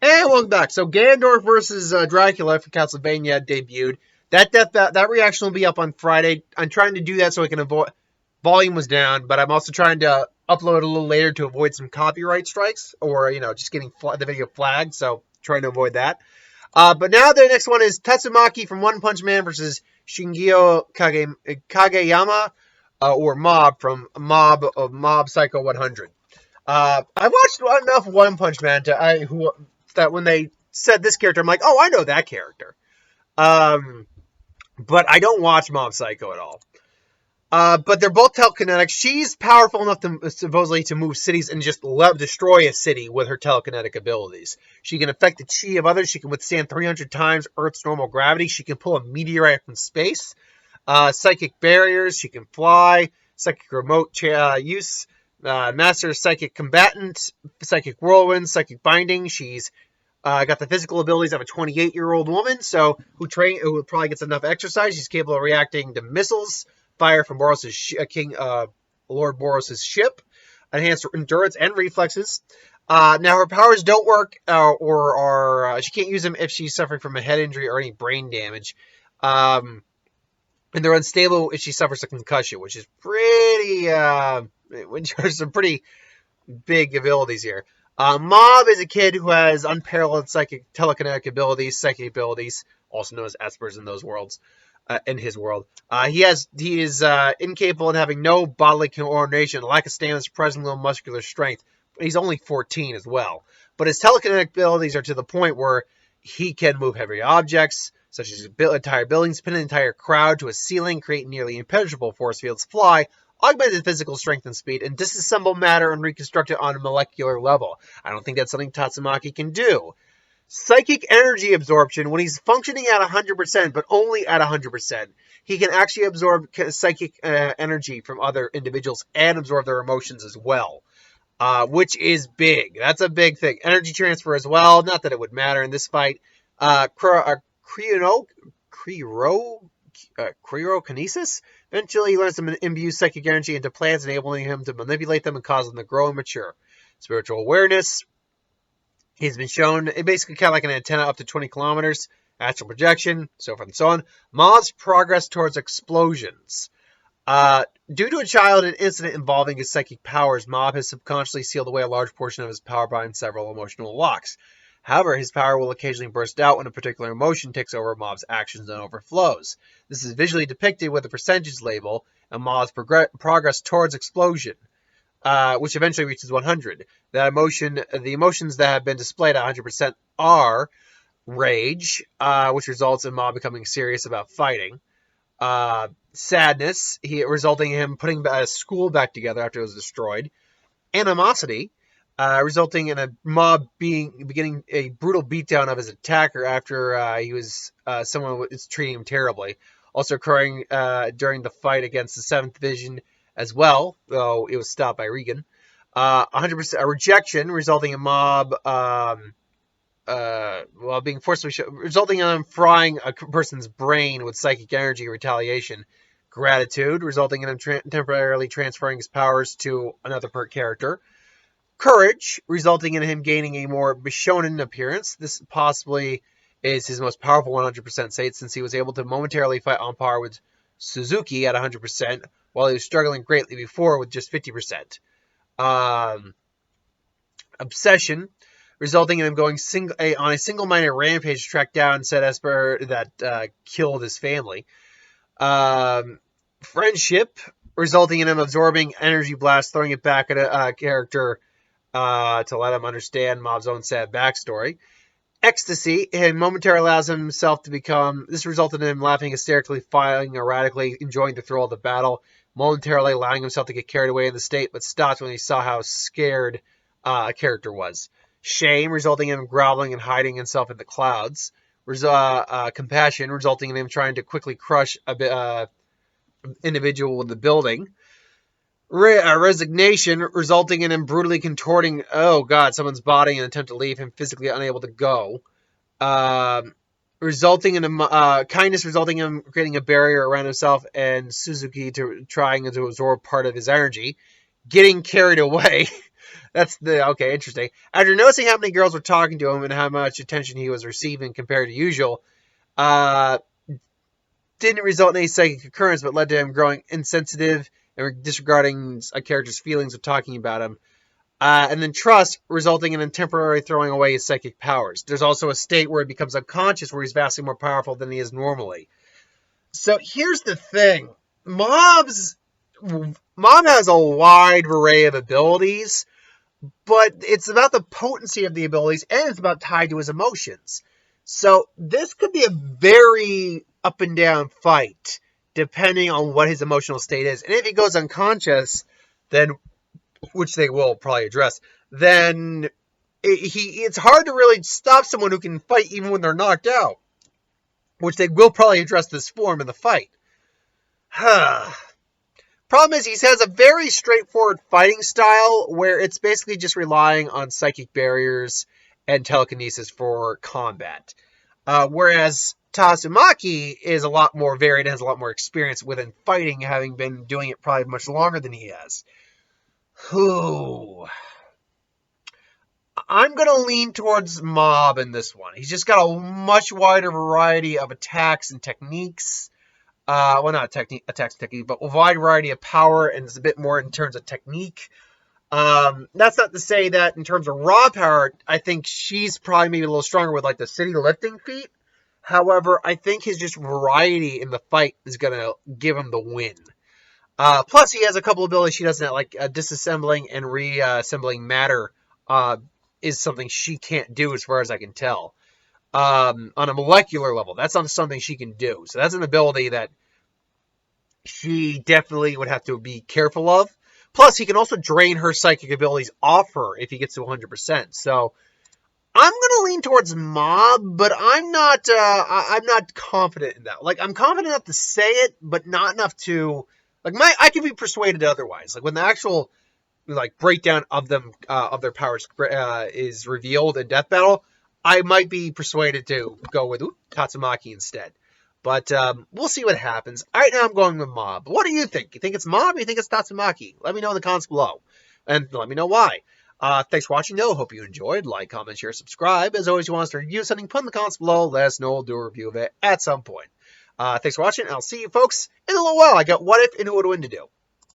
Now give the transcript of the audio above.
Hey, welcome back. So Ganondorf versus Dracula from Castlevania debuted. That reaction will be up on Friday. I'm trying to do that so I can avoid volume was down, but I'm also trying to upload a little later to avoid some copyright strikes or just getting the video flagged. So trying to avoid that. But now the next one is Tatsumaki from One Punch Man versus Kageyama or Mob from Mob Psycho 100. I watched enough One Punch Man that when they said this character, I'm like, oh, I know that character. But I don't watch Mob Psycho at all. But they're both telekinetic. She's powerful enough to supposedly to move cities and just destroy a city with her telekinetic abilities. She can affect the chi of others. She can withstand 300 times Earth's normal gravity. She can pull a meteorite from space. Psychic barriers. She can fly. Psychic remote use. Master Psychic Combatant, Psychic Whirlwind, Psychic Binding. She's got the physical abilities of a 28-year-old woman, so who probably gets enough exercise. She's capable of reacting to missiles, fire from Lord Boros' ship, enhanced endurance and reflexes. Now her powers don't work, she can't use them if she's suffering from a head injury or any brain damage. And they're unstable if she suffers a concussion, which is pretty. There's some pretty big abilities here. Mob is a kid who has unparalleled telekinetic abilities, psychic abilities, also known as Espers in those worlds. In his world, he is incapable of having no bodily coordination, lack of stamina, surprisingly low muscular strength. He's only 14 as well, but his telekinetic abilities are to the point where he can move heavy objects, such as entire buildings, pin an entire crowd to a ceiling, create nearly impenetrable force fields, fly, augmented physical strength and speed, and disassemble matter and reconstruct it on a molecular level. I don't think that's something Tatsumaki can do. Psychic energy absorption, when he's functioning at 100%, but only at 100%, he can actually absorb psychic energy from other individuals and absorb their emotions as well, which is big. That's a big thing. Energy transfer as well, not that it would matter in this fight. Cryokinesis? Eventually, he learns to imbue psychic energy into plants, enabling him to manipulate them and cause them to grow and mature. Spiritual awareness. He's been shown, basically kind of like an antenna up to 20 kilometers, astral projection, so forth and so on. Mob's progress towards explosions. Due to a childhood incident involving his psychic powers, Mob has subconsciously sealed away a large portion of his power behind several emotional locks. However, his power will occasionally burst out when a particular emotion takes over Mob's actions and overflows. This is visually depicted with a percentage label and Mob's progress towards explosion, which eventually reaches 100. The emotions that have been displayed at 100% are rage, which results in Mob becoming serious about fighting. Sadness, resulting in him putting a school back together after it was destroyed. Animosity, resulting in a Mob beginning a brutal beatdown of his attacker after someone was treating him terribly. Also occurring during the fight against the 7th Division as well, though it was stopped by Regan. 100% a rejection, resulting in Mob being forcibly resulting in him frying a person's brain with psychic energy retaliation. Gratitude, resulting in him temporarily transferring his powers to another character. Courage, resulting in him gaining a more Bishonen appearance. This possibly is his most powerful 100% state, since he was able to momentarily fight on par with Suzuki at 100%, while he was struggling greatly before with just 50%. Obsession, resulting in him going on a single-minded rampage to track down said Esper that killed his family. Friendship, resulting in him absorbing energy blast, throwing it back at a character to let him understand Mob's own sad backstory. Ecstasy, he momentarily allows himself to become. This resulted in him laughing hysterically, fighting erratically, enjoying the thrill of the battle, momentarily allowing himself to get carried away in the state, but stopped when he saw how scared a character was. Shame, resulting in him groveling and hiding himself in the clouds. Compassion, resulting in him trying to quickly crush a individual in the building. Resignation, resulting in him brutally contorting, someone's body in an attempt to leave him physically unable to go. Resulting in him, kindness, resulting in him creating a barrier around himself and Suzuki trying to absorb part of his energy. Getting carried away, Okay, interesting. After noticing how many girls were talking to him and how much attention he was receiving compared to usual, uh, didn't result in any psychic occurrence, but led to him growing insensitive and disregarding a character's feelings of talking about him. And then trust, resulting in him temporarily throwing away his psychic powers. There's also a state where he becomes unconscious, where he's vastly more powerful than he is normally. So here's the thing. Mob has a wide array of abilities, but it's about the potency of the abilities, and it's about tied to his emotions. So this could be a very up and down fight, depending on what his emotional state is. And if he goes unconscious, then, which they will probably address, then it's hard to really stop someone who can fight even when they're knocked out, which they will probably address this form in the fight. Problem is, he has a very straightforward fighting style where it's basically just relying on psychic barriers and telekinesis for combat. Whereas Tatsumaki is a lot more varied and has a lot more experience within fighting, having been doing it probably much longer than he has. I'm going to lean towards Mob in this one. He's just got a much wider variety of attacks and techniques. Well, not attacks and technique, but a wide variety of power, and it's a bit more in terms of technique. That's not to say that in terms of raw power, I think she's probably maybe a little stronger with like the city lifting feat. However, I think his just variety in the fight is going to give him the win. Plus, he has a couple abilities she doesn't have, like disassembling and reassembling matter is something she can't do as far as I can tell. On a molecular level, that's not something she can do. So that's an ability that she definitely would have to be careful of. Plus, he can also drain her psychic abilities off her if he gets to 100%. So I'm gonna lean towards Mob, but I'm not confident in that. Like, I'm confident enough to say it, but not enough to I can be persuaded otherwise. Like when the actual breakdown of them of their powers is revealed in Deathbattle, I might be persuaded to go with Tatsumaki instead. But we'll see what happens. All right, now I'm going with Mob. What do you think? You think it's Mob or you think it's Tatsumaki? Let me know in the comments below. And let me know why. Thanks for watching, though. Hope you enjoyed. Like, comment, share, subscribe. As always, you want us to review something, put in the comments below. Let us know. We'll do a review of it at some point. Thanks for watching. I'll see you folks in a little while. I got What If and Who Would Win to do.